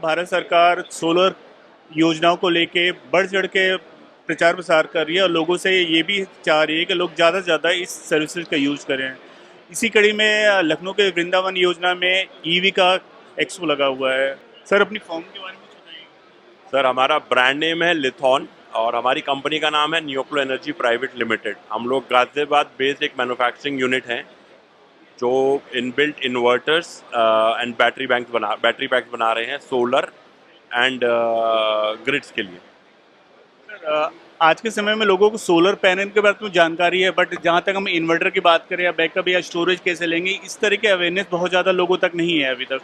भारत सरकार सोलर योजनाओं को लेके बढ़ चढ़ के प्रचार प्रसार कर रही है और लोगों से ये भी चाह रही है कि लोग ज़्यादा से ज़्यादा इस सर्विसेज का यूज़ करें। इसी कड़ी में लखनऊ के वृंदावन योजना में ईवी का एक्सपो लगा हुआ है। सर, अपनी फॉर्म के बारे में कुछ बताइए। सर, हमारा ब्रांड नेम है लिथॉन और हमारी कंपनी का नाम है न्यूक्लो एनर्जी प्राइवेट लिमिटेड। हम लोग गाजियाबाद बेस्ड एक मैन्युफैक्चरिंग यूनिट हैं जो inbuilt inverters and battery PACS बना रहे हैं सोलर एंड ग्रिड्स के लिए। सर, आज के समय में लोगों को सोलर पैनल के बारे में जानकारी है, बट जहाँ तक हम इन्वर्टर की बात करें या बैकअप या स्टोरेज कैसे लेंगे, इस तरह की अवेयरनेस बहुत ज़्यादा लोगों तक नहीं है अभी तक।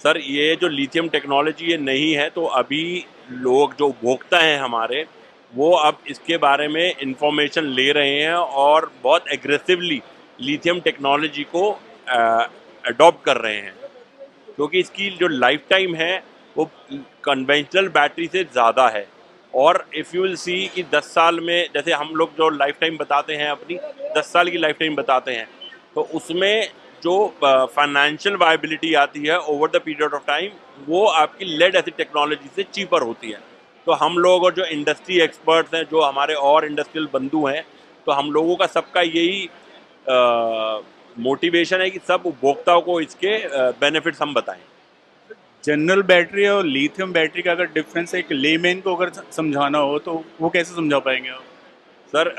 सर, ये जो लिथियम टेक्नोलॉजी ये नहीं है, तो अभी लोग जो उपभोक्ता हैं हमारे, वो अब इसके बारे में इंफॉर्मेशन ले रहे हैं और बहुत एग्रेसिवली लिथियम टेक्नोलॉजी को अडॉप्ट कर रहे हैं, क्योंकि इसकी जो लाइफ टाइम है वो कन्वेंशनल बैटरी से ज़्यादा है। और इफ़ यू विल सी कि 10 साल में, जैसे हम लोग जो लाइफ टाइम बताते हैं अपनी 10 साल की लाइफ टाइम बताते हैं, तो उसमें जो फाइनेंशियल वायबिलिटी आती है over the period of time, वो आपकी लेड एसिड टेक्नोलॉजी से चीपर होती है। तो हम लोग और जो इंडस्ट्री एक्सपर्ट्स हैं, जो हमारे और इंडस्ट्रियल बंधु हैं, तो हम लोगों का सबका यही मोटिवेशन है कि सब उपभोक्ताओं को इसके बेनिफिट्स हम बताएं। जनरल बैटरी और लिथियम बैटरी का अगर डिफरेंस एक लेमैन को अगर समझाना हो तो वो कैसे समझा पाएंगे आप? सर,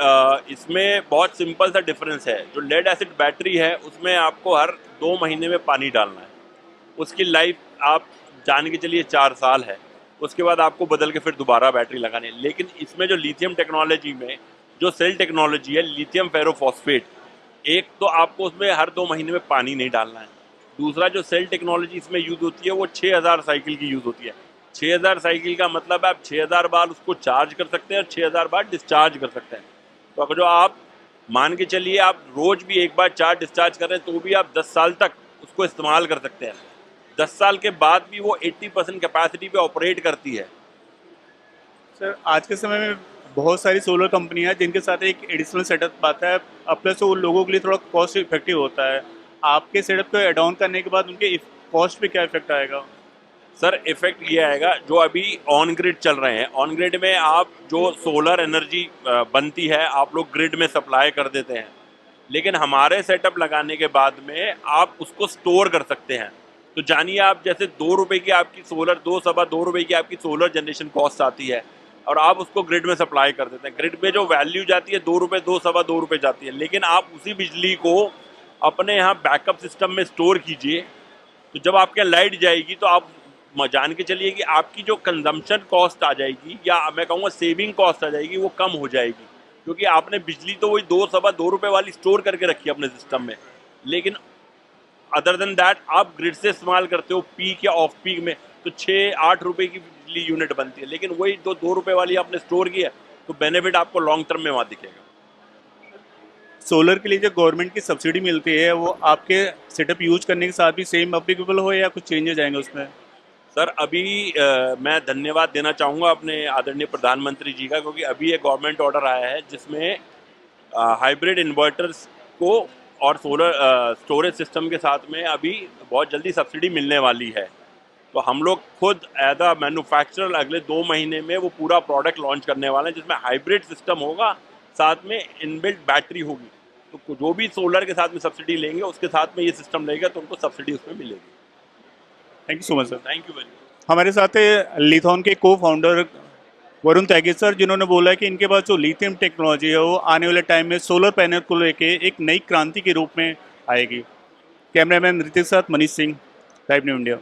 इसमें बहुत सिंपल सा डिफरेंस है। जो लेड एसिड बैटरी है उसमें आपको हर 2 महीने में पानी डालना है। उसकी लाइफ आप जान के चलिए 4 साल है। उसके बाद आपको बदल के फिर दोबारा बैटरी लगानी है। लेकिन इसमें जो लिथियम टेक्नोलॉजी में जो सेल टेक्नोलॉजी है, लिथियम फेरोफॉस्फेट, एक तो आपको उसमें हर 2 महीने में पानी नहीं डालना है। दूसरा जो सेल टेक्नोलॉजी इसमें यूज़ होती है वो 6000 साइकिल की यूज़ होती है। 6000 साइकिल का मतलब है आप 6000 बार उसको चार्ज कर सकते हैं और 6000 बार डिस्चार्ज कर सकते हैं। तो अगर जो आप मान के चलिए आप रोज़ भी एक बार चार्ज डिस्चार्ज कर रहे हैं, तो भी आप 10 साल तक उसको इस्तेमाल कर सकते हैं। 10 साल के बाद भी वो 80% कैपेसिटी पे ऑपरेट करती है। सर, आज के समय में बहुत सारी सोलर कंपनियां हैं जिनके साथ एक एडिशनल सेटअप आता है, अब प्लस वो लोगों के लिए थोड़ा कॉस्ट इफेक्टिव होता है। आपके सेटअप को एड ऑन करने के बाद उनके कॉस्ट पे क्या इफेक्ट आएगा? सर, इफेक्ट ये आएगा, जो अभी ऑन ग्रिड चल रहे हैं, ऑन ग्रिड में आप जो सोलर एनर्जी बनती है आप लोग ग्रिड में सप्लाई कर देते हैं। लेकिन हमारे सेटअप लगाने के बाद में आप उसको स्टोर कर सकते हैं। तो जानिए, आप जैसे 2 रुपये की आपकी सोलर, 2 रुपये की आपकी सोलर जनरेशन कॉस्ट आती है और आप उसको ग्रिड में सप्लाई कर देते हैं। ग्रिड में जो वैल्यू जाती है 2 रुपये, 2 रुपये जाती है। लेकिन आप उसी बिजली को अपने यहाँ बैकअप सिस्टम में स्टोर कीजिए, तो जब आपके यहाँ लाइट जाएगी तो आप जान के चलिए कि आपकी जो कंजम्पशन कॉस्ट आ जाएगी, या मैं कहूँगा सेविंग कॉस्ट आ जाएगी, वो कम हो जाएगी। क्योंकि आपने बिजली तो वही 2 रुपये वाली स्टोर करके रखी है अपने सिस्टम में, लेकिन अदर देन दैट आप ग्रिड से इस्तेमाल करते हो पीक या ऑफ पीक में, तो 6-8 रुपये की बिजली यूनिट बनती है। लेकिन वही 2 रुपये वाली आपने स्टोर की है, तो बेनिफिट आपको लॉन्ग टर्म में वहाँ दिखेगा। सोलर के लिए जो गवर्नमेंट की सब्सिडी मिलती है वो आपके सेटअप यूज करने के साथ भी सेम अप्लीकेबल हो या कुछ चेंजेस आएंगे उसमें? सर, अभी मैं धन्यवाद देना चाहूँगा अपने आदरणीय प्रधानमंत्री जी का, क्योंकि अभी एक गवर्नमेंट ऑर्डर आया है जिसमें हाइब्रिड इन्वर्टर्स को और सोलर स्टोरेज सिस्टम के साथ में अभी बहुत जल्दी सब्सिडी मिलने वाली है। तो हम लोग खुद एज अ मैन्युफैक्चरर अगले 2 महीने में वो पूरा प्रोडक्ट लॉन्च करने वाले हैं, जिसमें हाइब्रिड सिस्टम होगा, साथ में इनबिल्ट बैटरी होगी। तो जो भी सोलर के साथ में सब्सिडी लेंगे उसके साथ में ये सिस्टम लेगा, तो उनको सब्सिडी उसमें मिलेगी। Thank you so much sir. Thank you very much. हमारे साथ है लिथॉन के को फाउंडर वरुण त्यागी सर, जिन्होंने बोला है कि इनके पास जो लिथियम टेक्नोलॉजी है वो आने वाले टाइम में सोलर पैनल को लेके एक नई क्रांति के रूप में आएगी। कैमरामैन ऋतिक साथ Manish Singh, live news India.